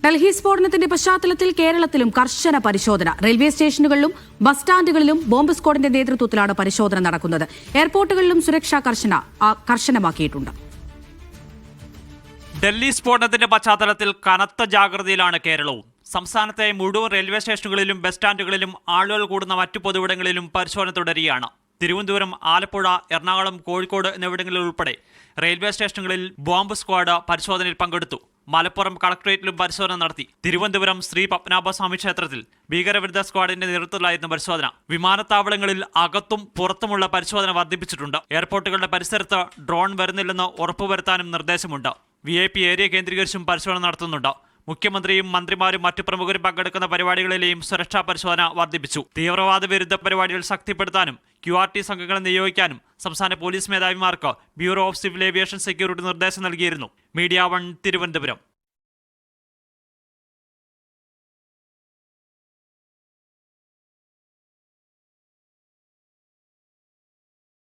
ഡൽഹി സ്ഫോടനത്തിന്റെ പശ്ചാത്തലത്തിൽ കേരളത്തിലും കർശന പരിശോധന. റെയിൽവേ സ്റ്റേഷനുകളിലും ബസ് സ്റ്റാൻഡുകളിലും ബോംബ് സ്ക്വാഡിന്റെ നേതൃത്വത്തിലാണ് പരിശോധന നടക്കുന്നത്. എയർപോർട്ടുകളിലും സുരക്ഷ കർശനമാക്കിയിട്ടുണ്ട്. ഡൽഹി സ്ഫോടനത്തിന്റെ പശ്ചാത്തലത്തിൽ കനത്ത ജാഗ്രതയിലാണ് കേരളവും. സംസ്ഥാനത്തെ മുഴുവൻ റെയിൽവേ സ്റ്റേഷനുകളിലും ബസ് സ്റ്റാൻഡുകളിലും ആളുകൾ കൂടുന്ന മറ്റു പൊതുവിടങ്ങളിലും പരിശോധന തുടരുകയാണ്. തിരുവനന്തപുരം, ആലപ്പുഴ, എറണാകുളം, കോഴിക്കോട് എന്നിവിടങ്ങളിൽ ഉൾപ്പെടെ റെയിൽവേ സ്റ്റേഷനുകളിൽ ബോംബ് സ്ക്വാഡ് പരിശോധനയിൽ പങ്കെടുത്തു. മലപ്പുറം കളക്ടറേറ്റിലും പരിശോധന നടത്തി. തിരുവനന്തപുരം ശ്രീ പത്മനാഭസ്വാമി ക്ഷേത്രത്തിൽ ഭീകരവിരുദ്ധ സ്ക്വാഡിന്റെ നേതൃത്വത്തിലായിരുന്നു പരിശോധന. വിമാനത്താവളങ്ങളിൽ അകത്തും പുറത്തുമുള്ള പരിശോധന വർദ്ധിപ്പിച്ചിട്ടുണ്ട്. എയർപോർട്ടുകളുടെ പരിസരത്ത് ഡ്രോൺ വരുന്നില്ലെന്ന് ഉറപ്പുവരുത്താനും നിർദ്ദേശമുണ്ട്. VIP ഏരിയ കേന്ദ്രീകരിച്ചും പരിശോധന നടത്തുന്നുണ്ട്. മുഖ്യമന്ത്രിയും മന്ത്രിമാരും മറ്റു പ്രമുഖരും പങ്കെടുക്കുന്ന പരിപാടികളിലെയും സുരക്ഷാ പരിശോധന വർദ്ധിപ്പിച്ചു. തീവ്രവാദ വിരുദ്ധ പരിപാടികൾ ശക്തിപ്പെടുത്താനും QRT സംഘങ്ങളെ നിയോഗിക്കാനും സംസ്ഥാന പോലീസ് മേധാവിമാർക്ക് bureau of civil aviation security നിർദ്ദേശം നൽകിയിരുന്നു. മീഡിയ 1 തിരുവനന്തപുരം.